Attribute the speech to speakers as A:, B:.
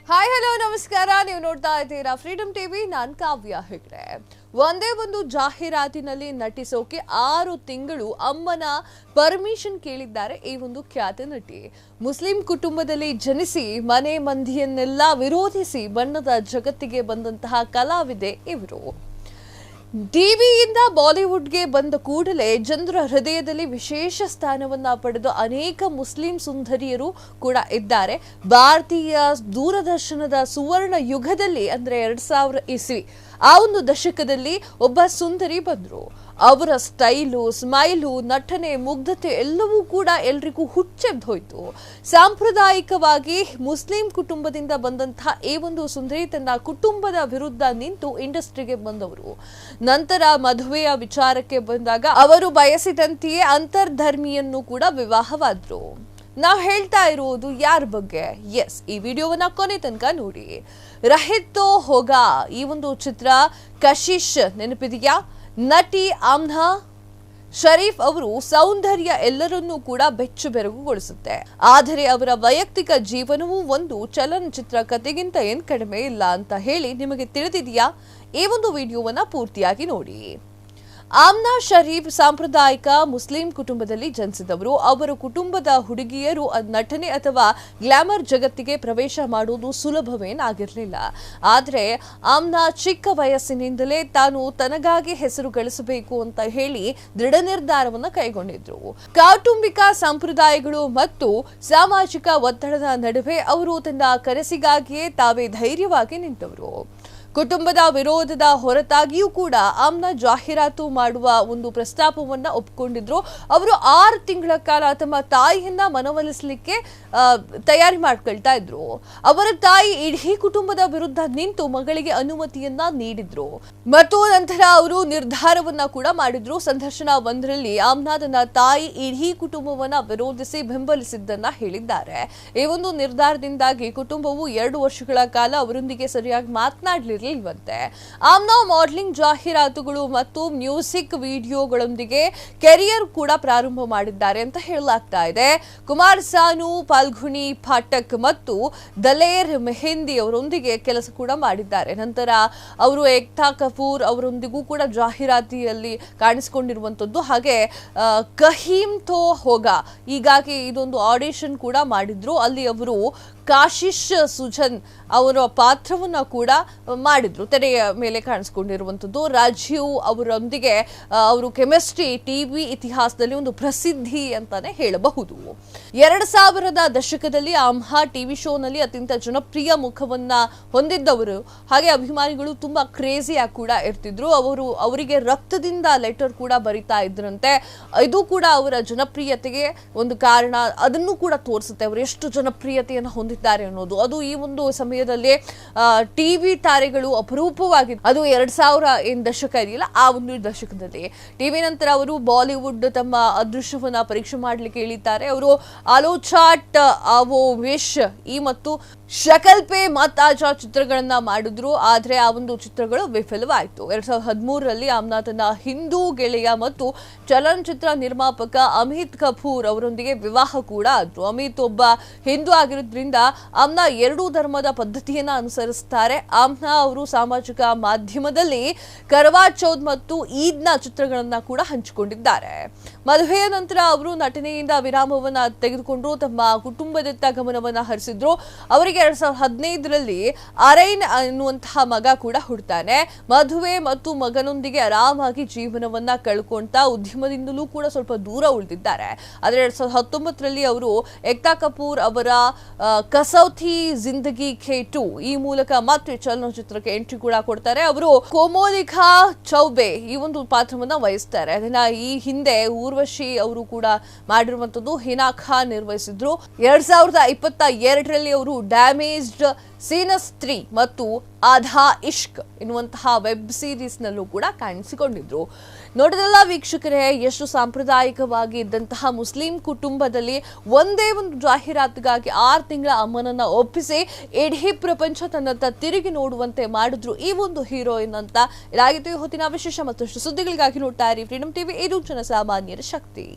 A: Hi hello ನಮಸ್ಕಾರ. ನೀವು ನೋಡ್ತಾ ಇದ್ದೀರಾ ಫ್ರೀಡಮ್ ಟಿವಿ. ನಾನು ಕಾವ್ಯ ಹೆಗ್ಡೆ. ಒಂದೇ ಒಂದು ಜಾಹೀರಾತಿನಲ್ಲಿ ನಟಿಸೋಕೆ 6 ತಿಂಗಳು ಅಮ್ಮನ ಪರ್ಮಿಷನ್ ಕೇಳಿದ್ದಾರೆ ಈ ಒಂದು ಖ್ಯಾತ ನಟಿ. ಮುಸ್ಲಿಂ ಕುಟುಂಬದಲ್ಲಿ ಜನಿಸಿ ಮನೆ ಮಂದಿಯನ್ನೆಲ್ಲ ವಿರೋಧಿಸಿ ಬಣ್ಣದ ಜಗತ್ತಿಗೆ ಬಂದಂತಹ ಕಲಾವಿದೆ ಇವರು. ಟಿವಿಯಿಂದ ಬಾಲಿವುಡ್ಗೆ ಬಂದ ಕೂಡಲೇ ಜನರ ಹೃದಯದಲ್ಲಿ ವಿಶೇಷ ಸ್ಥಾನವನ್ನ ಪಡೆದ ಅನೇಕ ಮುಸ್ಲಿಂ ಸುಂದರಿಯರು ಕೂಡ ಇದ್ದಾರೆ. ಭಾರತೀಯ ದೂರದರ್ಶನದ ಸುವರ್ಣ ಯುಗದಲ್ಲಿ ಅಂದ್ರೆ 2000 ಇಸ್ವಿ ಆ ಒಂದು ದಶಕದಲ್ಲಿ ಒಬ್ಬ ಸುಂದರಿ ಬಂದ್ರು. ಅವರ ಸ್ಟೈಲು, ಸ್ಮೈಲು, ನಟನೆ, ಮುಗ್ಧತೆ ಎಲ್ಲವೂ ಕೂಡ ಎಲ್ರಿಗೂ ಹುಚ್ಚೆದ್ದು ಹೋಯ್ತು. ಸಾಂಪ್ರದಾಯಿಕವಾಗಿ ಮುಸ್ಲಿಂ ಕುಟುಂಬದಿಂದ ಬಂದಂತಹ ಈ ಒಂದು ಸುಂದರಿ ತನ್ನ ಕುಟುಂಬದ ವಿರುದ್ಧ ನಿಂತು ಇಂಡಸ್ಟ್ರಿಗೆ ಬಂದವರು. ನಂತರ ಮದುವೆಯ ವಿಚಾರಕ್ಕೆ ಬಂದಾಗ ಅವರು ಬಯಸಿದಂತೆಯೇ ಅಂತರ್ಧರ್ಮಿಯನ್ನು ಕೂಡ ವಿವಾಹವಾದ್ರು. ನಾವು ಹೇಳ್ತಾ ಇರುವುದು ಯಾರ ಬಗ್ಗೆ? ಎಸ್, ಈ ವಿಡಿಯೋವನ್ನ ಕೊನೆ ತನಕ ನೋಡಿ. ರಹಿತ್ತೋ ಹೋಗಾ ಈ ಒಂದು ಚಿತ್ರ ಕಶಿಶ್ ನೆನಪಿದೆಯಾ? ನಟಿ ಆಮ್ನಾ ಶರೀಫ್ ಅವರು ಸೌಂದರ್ಯ ಎಲ್ಲರನ್ನೂ ಕೂಡ ಬೆಚ್ಚು ಬೆರಗುಗೊಳಿಸುತ್ತೆ. ಆದರೆ ಅವರ ವೈಯಕ್ತಿಕ ಜೀವನವೂ ಒಂದು ಚಲನಚಿತ್ರ ಕಥೆಗಿಂತ ಏನ್ ಕಡಿಮೆ ಇಲ್ಲ ಅಂತ ಹೇಳಿ ನಿಮಗೆ ತಿಳಿದಿದೆಯಾ? ಈ ಒಂದು ವಿಡಿಯೋವನ್ನ ಪೂರ್ತಿಯಾಗಿ ನೋಡಿ. ಆಮ್ನಾ ಶರೀಫ್ ಸಾಂಪ್ರದಾಯಿಕ ಮುಸ್ಲಿಂ ಕುಟುಂಬದಲ್ಲಿ ಜನಿಸಿದವರು. ಅವರ ಕುಟುಂಬದ ಹುಡುಗಿಯರು ನಟನೆ ಅಥವಾ ಗ್ಲಾಮರ್ ಜಗತ್ತಿಗೆ ಪ್ರವೇಶ ಮಾಡುವುದು ಸುಲಭವೇನಾಗಿರಲಿಲ್ಲ. ಆದರೆ ಆಮ್ನಾ ಚಿಕ್ಕ ವಯಸ್ಸಿನಿಂದಲೇ ತಾನು ತನಗಾಗಿ ಹೆಸರು ಗಳಿಸಬೇಕು ಅಂತ ಹೇಳಿ ದೃಢ ನಿರ್ಧಾರವನ್ನು ಕೈಗೊಂಡಿದ್ರು. ಕೌಟುಂಬಿಕ ಸಂಪ್ರದಾಯಗಳು ಮತ್ತು ಸಾಮಾಜಿಕ ಒತ್ತಡದ ನಡುವೆ ಅವರು ತನ್ನ ಕನಸಿಗಾಗಿಯೇ ತಾವೇ ಧೈರ್ಯವಾಗಿ ನಿಂತವರು. ಕುಟುಂಬದ ವಿರೋಧದ ಹೊರತಾಗಿಯೂ ಕೂಡ ಆಮ್ನಾ ಜಾಹೀರಾತು ಮಾಡುವ ಒಂದು ಪ್ರಸ್ತಾಪವನ್ನ ಒಪ್ಪಿಕೊಂಡಿದ್ರು. ಅವರು 6 ತಿಂಗಳ ಕಾಲ ತಮ್ಮ ತಾಯಿಯನ್ನ ಮನವೊಲಿಸಲಿಕ್ಕೆ ತಯಾರಿ ಮಾಡ್ಕೊಳ್ತಾ ಇದ್ರು. ಅವರ ತಾಯಿ ಇಡೀ ಕುಟುಂಬದ ವಿರುದ್ಧ ನಿಂತು ಮಗಳಿಗೆ ಅನುಮತಿಯನ್ನ ನೀಡಿದ್ರು ಮತ್ತು ನಂತರ ಅವರು ನಿರ್ಧಾರವನ್ನ ಕೂಡ ಮಾಡಿದ್ರು. ಸಂದರ್ಶನ ಒಂದರಲ್ಲಿ ಆಮ್ನಾ ತನ್ನ ತಾಯಿ ಇಡೀ ಕುಟುಂಬವನ್ನ ವಿರೋಧಿಸಿ ಬೆಂಬಲಿಸಿದ್ದನ್ನ ಹೇಳಿದ್ದಾರೆ. ಈ ಒಂದು ನಿರ್ಧಾರದಿಂದಾಗಿ ಕುಟುಂಬವು 2 ವರ್ಷಗಳ ಕಾಲ ಅವರೊಂದಿಗೆ ಸರಿಯಾಗಿ ಮಾತನಾಡಲಿಲ್ಲ. ಆಮ್ನಾ ಮಾಡೆಲಿಂಗ್, ಜಾಹೀರಾತುಗಳು ಮತ್ತು ಮ್ಯೂಸಿಕ್ ವಿಡಿಯೋಗಳೊಂದಿಗೆ ಕೆರಿಯರ್ ಕೂಡ ಪ್ರಾರಂಭ ಮಾಡಿದ್ದಾರೆ ಅಂತ ಹೇಳಲಾಗ್ತಾ ಇದೆ. ಕುಮಾರ್ ಸಾನು, ಫಾಲ್ಗುನಿ ಪಾಠಕ್ ಮತ್ತು ದಲೇರ್ ಮೆಹಂದಿ ಅವರೊಂದಿಗೆ ಕೆಲಸ ಕೂಡ ಮಾಡಿದ್ದಾರೆ. ನಂತರ ಅವರು ಏಕ್ತಾ ಕಪೂರ್ ಅವರೊಂದಿಗೂ ಕೂಡ ಜಾಹೀರಾತಿಯಲ್ಲಿ ಕಾಣಿಸಿಕೊಂಡಿರುವಂತದ್ದು. ಹಾಗೆ ಕಹೀಂ ಥೋ ಹೋಗಾ ಹೀಗಾಗಿ ಇದೊಂದು ಆಡಿಷನ್ ಕೂಡ ಮಾಡಿದ್ರು. ಅಲ್ಲಿ ಅವರು ಕಾಶಿಶ್ ಸುಜನ್ ಅವರ ಪಾತ್ರವನ್ನ ಕೂಡ ಮಾಡಿದ್ರು. ತೆರೆಯ ಮೇಲೆ ಕಾಣಿಸ್ಕೊಂಡಿರುವಂತದ್ದು. ರಾಜೀವ್ ಅವರೊಂದಿಗೆ ಅವರು ಕೆಮಿಸ್ಟ್ರಿ ಟಿವಿ ಇತಿಹಾಸದಲ್ಲಿ ಒಂದು ಪ್ರಸಿದ್ಧಿ ಅಂತಾನೆ ಹೇಳಬಹುದು. 2000ದ ದಶಕದಲ್ಲಿ ಆಮ್ನಾ ಟಿವಿ ಶೋನಲ್ಲಿ ಅತ್ಯಂತ ಜನಪ್ರಿಯ ಮುಖವನ್ನ ಹೊಂದಿದ್ದವರು. ಹಾಗೆ ಅಭಿಮಾನಿಗಳು ತುಂಬಾ ಕ್ರೇಜಿಯಾಗಿ ಕೂಡ ಇರ್ತಿದ್ರು. ಅವರಿಗೆ ರಕ್ತದಿಂದ ಲೆಟರ್ ಕೂಡ ಬರಿತಾ ಇದ್ರಂತೆ. ಇದು ಕೂಡ ಅವರ ಜನಪ್ರಿಯತೆಗೆ ಒಂದು ಕಾರಣ. ಅದನ್ನು ಕೂಡ ತೋರಿಸುತ್ತೆ ಅವರು ಎಷ್ಟು ಜನಪ್ರಿಯತೆಯನ್ನು ಹೊಂದಿದ್ದಾರೆ ಅನ್ನೋದು. ಅದು ಈ ಒಂದು ಸಮಯದಲ್ಲಿ ಟಿವಿ ತಾರೆಗಳು ಅಪರೂಪವಾಗಿ, ಅದು 2000 ದಶಕ ಇದೆಯಲ್ಲ ಆ ಒಂದು ದಶಕದಲ್ಲಿ. ಟಿವಿ ನಂತರ ಅವರು ಬಾಲಿವುಡ್ ತಮ್ಮ ಅದೃಶ್ಯವನ್ನ ಪರೀಕ್ಷೆ ಮಾಡ್ಲಿಕ್ಕೆ ಹೇಳಿದ್ದಾರೆ. ಅವರು ಆಲೋ ಚಾಟ್, ಅವೋ ವಿಶ್ ಈ ಮತ್ತು ಶಕಲ್ ಪೇ ಮಾತಾಜಾ ಚಿತ್ರಗಳನ್ನ ಮಾಡಿದ್ರು. ಆದ್ರೆ ಆ ಒಂದು ಚಿತ್ರಗಳು ವಿಫಲವಾಯಿತು. 2013ರಲ್ಲಿ ಆಮ್ನಾ ತನ್ನ ಹಿಂದೂ ಗೆಳೆಯ ಮತ್ತು ಚಲನಚಿತ್ರ ನಿರ್ಮಾಪಕ ಅಮಿತ್ ಕಪೂರ್ ಅವರೊಂದಿಗೆ ವಿವಾಹ ಕೂಡ ಆದ್ರು. ಅಮಿತ್ ಒಬ್ಬ ಹಿಂದೂ ಆಗಿರೋದ್ರಿಂದ ಆಮ್ನಾ 2 ಧರ್ಮದ ಪದ್ಧತಿಯನ್ನ ಅನುಸರಿಸುತ್ತಾರೆ. ಆಮ್ನಾ ಅವರು ಸಾಮಾಜಿಕ ಮಾಧ್ಯಮದಲ್ಲಿ ಕರ್ವಾ ಚೌತ್ ಮತ್ತು ಈದ್ನ ಚಿತ್ರಗಳನ್ನ ಕೂಡ ಹಂಚಿಕೊಂಡಿದ್ದಾರೆ. ಮದುವೆಯ ನಂತರ ಅವರು ನಟನೆಯಿಂದ ವಿರಾಮವನ್ನ ತೆಗೆದುಕೊಂಡು ತಮ್ಮ ಕುಟುಂಬದತ್ತ ಗಮನವನ್ನ ಹರಿಸಿದ್ರು. ಅವರಿಗೆ 2015ರಲ್ಲಿ ಅರೈನ್ ಅನ್ನುವಂತಹ ಮಗ ಕೂಡ ಹುಡ್ತಾನೆ. ಮದುವೆ ಮತ್ತು ಮಗನೊಂದಿಗೆ ಆರಾಮಾಗಿ ಜೀವನವನ್ನ ಕಳ್ಕೊಂತಾ ಉದ್ಯಮದಿಂದಲೂ ಕೂಡ ಸ್ವಲ್ಪ ದೂರ ಉಳಿದಿದ್ದಾರೆ. ಆದರೆ 2019ರಲ್ಲಿ ಅವರು ಏಕ್ತಾ ಕಪೂರ್ ಅವರ ಕಸೌಥಿ ಜಿಂದಗಿ ಖೇ 2 ಈ ಮೂಲಕ ಮತ್ತೆ ಚಲನಚಿತ್ರಕ್ಕೆ ಎಂಟ್ರಿ ಕೂಡ ಕೊಡ್ತಾರೆ. ಅವರು ಕೋಮೋಲಿಕಾ ಚೌಬೆ ಈ ಒಂದು ಪಾತ್ರವನ್ನ ವಹಿಸ್ತಾರೆ. ಅದನ್ನ ಈ ಹಿಂದೆ ಊರ್ವಶಿ ಅವರು ಕೂಡ ಮಾಡಿರುವಂತದ್ದು. ಹಿನಾ ಖಾನ್ ನಿರ್ವಹಿಸಿದ್ರು. 2022ರಲ್ಲಿ ಅವರು ಡ್ಯಾಮೇಜ್ಡ್ ಸೀನಸ್ 3 ಮತ್ತು ಆಧಾ ಇಶ್ಕ್ ಎನ್ನುವಂತಹ ವೆಬ್ ಸೀರೀಸ್ ನಲ್ಲೂ ಕೂಡ ಕಾಣಿಸಿಕೊಂಡಿದ್ರು. ನೋಡಿದಲ್ಲ ವೀಕ್ಷಕರೇ, ಎಷ್ಟು ಸಾಂಪ್ರದಾಯಿಕವಾಗಿ ಇದ್ದಂತಹ ಮುಸ್ಲಿಂ ಕುಟುಂಬದಲ್ಲಿ ಒಂದೇ ಒಂದು ಜಾಹೀರಾತಿಗಾಗಿ 6 ತಿಂಗಳ ಅಮ್ಮನನ್ನ ಒಪ್ಪಿಸಿ ಇಡೀ ಪ್ರಪಂಚ ತನ್ನತ್ತ ತಿರುಗಿ ನೋಡುವಂತೆ ಮಾಡಿದ್ರು ಈ ಒಂದು ಹೀರೋಯಿನ್ ಅಂತ. ಇದಾಗಿತ್ತು ಈ ಹೊತ್ತಿನ ವಿಶೇಷ. ಮತ್ತಷ್ಟು ಸುದ್ದಿಗಳಿಗಾಗಿ ನೋಡ್ತಾ ಇರಿ ಫ್ರೀಡಮ್ ಟಿವಿ. ಇದು ಜನಸಾಮಾನ್ಯರ ಶಕ್ತಿ.